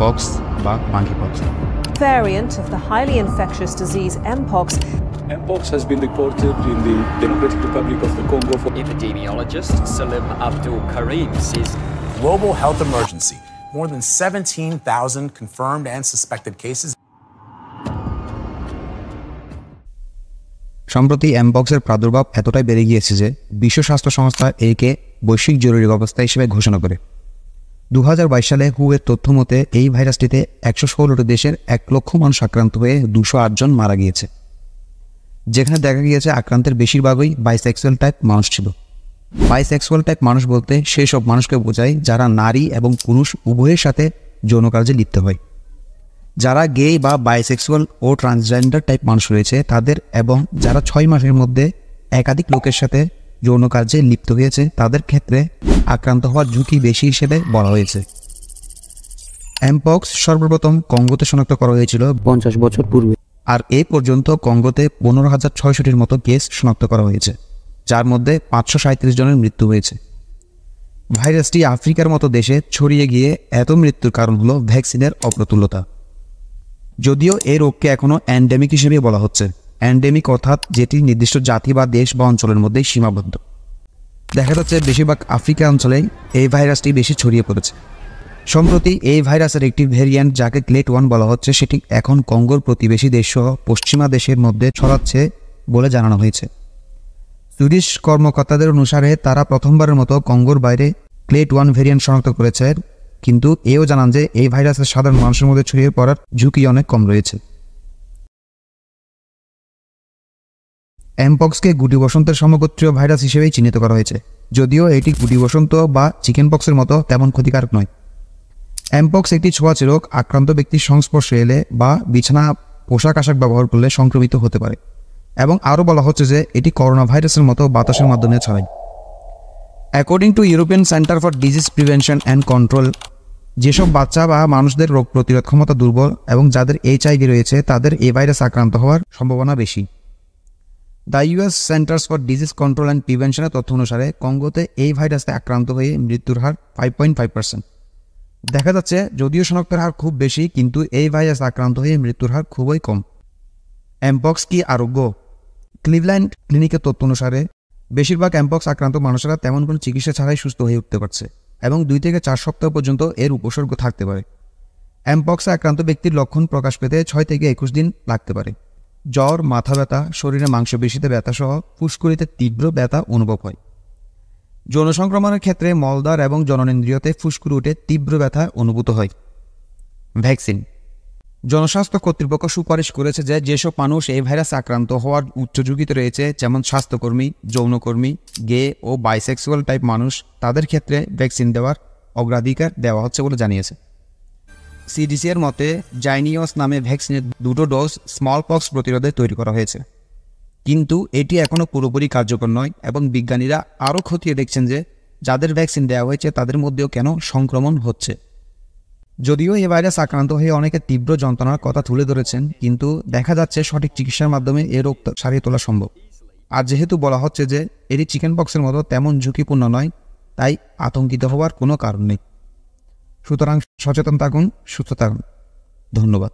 Pox বা monkeypox. Variant of the highly infectious disease Mpox. Mpox has been reported in the Democratic Republic of the Congo. Epidemiologist Salim Abdul Karim says global health emergency. More than 17,000 confirmed and suspected cases. সম্প্রতি এমপক্সের প্রাদুর্ভাব এতটাই বেড়ে গিয়েছে যে বিশ্ব স্বাস্থ্য সংস্থা একে বৈশ্বিক জরুরি অবস্থা হিসেবে ঘোষণা করে। 2022 সালে হুয়ের তথ্য মতে এই ভাইরাসটিতে 116টি দেশের 1 লক্ষ মানুষ আক্রান্ত হয়ে 208 জন মারা গিয়েছে, যেখানে দেখা গিয়েছে আক্রান্তের বেশিরভাগই বাইসেক্সুয়াল টাইপ মানুষ ছিল। বাইসেক্সুয়াল টাইপ মানুষ বলতে সেই সব মানুষকে বোঝায় যারা নারী এবং পুরুষ উভয়ের সাথে যৌন কার্যে লিপ্ত হয়। যারা গে বা বাইসেক্সুয়াল ও ট্রান্সজেন্ডার টাইপ মানুষ রয়েছে তাদের এবং যারা 6 মাসের মধ্যে একাধিক লোকের সাথে যৌন কার্যে লিপ্ত হয়েছে তাদের ক্ষেত্রে আক্রান্ত হওয়ার ঝুঁকি বেশি হিসেবে বলা হয়েছে। এমপক্স সর্বপ্রথম কঙ্গোতে শনাক্ত করা হয়েছিল 50 বছর পূর্বে, আর এ পর্যন্ত কঙ্গোতে 15,600টির মতো কেস শনাক্ত করা হয়েছে, যার মধ্যে 537 জনের মৃত্যু হয়েছে। ভাইরাসটি আফ্রিকার মতো দেশে ছড়িয়ে গিয়ে এত মৃত্যুর কারণ হলো ভ্যাকসিনের অপ্রতুলতা। যদিও এই রোগকে এখনও অ্যান্ডেমিক হিসেবে বলা হচ্ছে। অ্যান্ডেমিক অর্থাৎ যেটি নির্দিষ্ট জাতি বা দেশ বা অঞ্চলের মধ্যেই সীমাবদ্ধ। দেখা যাচ্ছে বেশিরভাগ আফ্রিকা অঞ্চলেই এই ভাইরাসটি বেশি ছড়িয়ে পড়েছে। সম্প্রতি এই ভাইরাসের একটি ভেরিয়েন্ট যাকে ক্লেট 1 বলা হচ্ছে সেটি এখন কঙ্গোর প্রতিবেশী দেশসহ পশ্চিমা দেশের মধ্যে ছড়াচ্ছে বলে জানানো হয়েছে। সুইডিশ কর্মকর্তাদের অনুসারে তারা প্রথমবারের মতো কঙ্গোর বাইরে ক্লেট 1 ভেরিয়েন্ট শনাক্ত করেছে, কিন্তু এও জানান যে এই ভাইরাসের সাধারণ মানুষের মধ্যে ছড়িয়ে পড়ার ঝুঁকি অনেক কম রয়েছে। এমপক্সকে গুটি বসন্তের সমগোত্রীয় ভাইরাস হিসেবেই চিহ্নিত করা হয়েছে, যদিও এটি গুটি বসন্ত বা চিকেন পক্সের মতো তেমন ক্ষতিকারক নয়। এমপক্স একটি ছোঁয়াচে রোগ, আক্রান্ত ব্যক্তির সংস্পর্শে এলে বা বিছানা পোশাক আশাক ব্যবহার করলে সংক্রমিত হতে পারে, এবং আরও বলা হচ্ছে যে এটি করোনা ভাইরাসের মতো বাতাসের মাধ্যমে ছড়ায়। According to European centre for disease prevention and control, যেসব বাচ্চা বা মানুষদের রোগ প্রতিরোধ ক্ষমতা দুর্বল এবং যাদের HIV রয়েছে তাদের এই ভাইরাস আক্রান্ত হওয়ার সম্ভাবনা বেশি। The US Centers for Disease Control and প্রিভেনশনের তথ্য অনুসারে কঙ্গোতে এই ভাইরাসে আক্রান্ত হয়ে মৃত্যুর হার 5.5%। দেখা যাচ্ছে যদিও শনাক্তের হার খুব বেশি, কিন্তু এই ভাইরাস আক্রান্ত হয়ে মৃত্যুর হার খুবই কম। এমপক্স কি আরোগ্য? ক্লিভল্যান্ড ক্লিনিকের তথ্য অনুসারে বেশিরভাগ এমপক্স আক্রান্ত মানুষেরা তেমন কোনো চিকিৎসা ছাড়াই সুস্থ হয়ে উঠতে পারছে এবং 2 থেকে 4 সপ্তাহ পর্যন্ত এর উপসর্গ থাকতে পারে। এমপক্সে আক্রান্ত ব্যক্তির লক্ষণ প্রকাশ পেতে 6 থেকে 21 দিন লাগতে পারে। জ্বর, মাথা ব্যথা, শরীরে মাংসপেশিতে ব্যথা সহ ফুসকুড়িতে তীব্র ব্যথা অনুভব হয়। যৌন সংক্রমণের ক্ষেত্রে মলদ্বার এবং জননেন্দ্রিয়তে ফুসকুড়ি উঠে তীব্র ব্যথা অনুভূত হয়। ভ্যাকসিন। জনস্বাস্থ্য কর্তৃপক্ষ সুপারিশ করেছে যে যেসব মানুষ এই ভাইরাসে আক্রান্ত হওয়ার উচ্চ ঝুঁকিতে রয়েছে, যেমন স্বাস্থ্যকর্মী, যৌনকর্মী, গে ও বাইসেক্সুয়াল টাইপ মানুষ, তাদের ক্ষেত্রে ভ্যাকসিন দেওয়ার অগ্রাধিকার দেওয়া হচ্ছে বলে জানিয়েছে। CDC এর মতে জাইনিয়স নামে ভ্যাকসিনের 2টো ডোজ স্মল পক্স প্রতিরোধে তৈরি করা হয়েছে, কিন্তু এটি এখনও পুরোপুরি কার্যকর নয় এবং বিজ্ঞানীরা আরও খতিয়ে দেখছেন যে যাদের ভ্যাকসিন দেওয়া হয়েছে তাদের মধ্যেও কেন সংক্রমণ হচ্ছে। যদিও এই ভাইরাস আক্রান্ত হয়ে অনেকে তীব্র যন্ত্রণার কথা তুলে ধরেছেন, কিন্তু দেখা যাচ্ছে সঠিক চিকিৎসার মাধ্যমে এ রোগ সারিয়ে তোলা সম্ভব। আর যেহেতু বলা হচ্ছে যে এটি চিকেন পক্সের মতো তেমন ঝুঁকিপূর্ণ নয়, তাই আতঙ্কিত হওয়ার কোনো কারণ নেই। সুতরাং সচেতন থাকুন, সুস্থ থাকুন। ধন্যবাদ।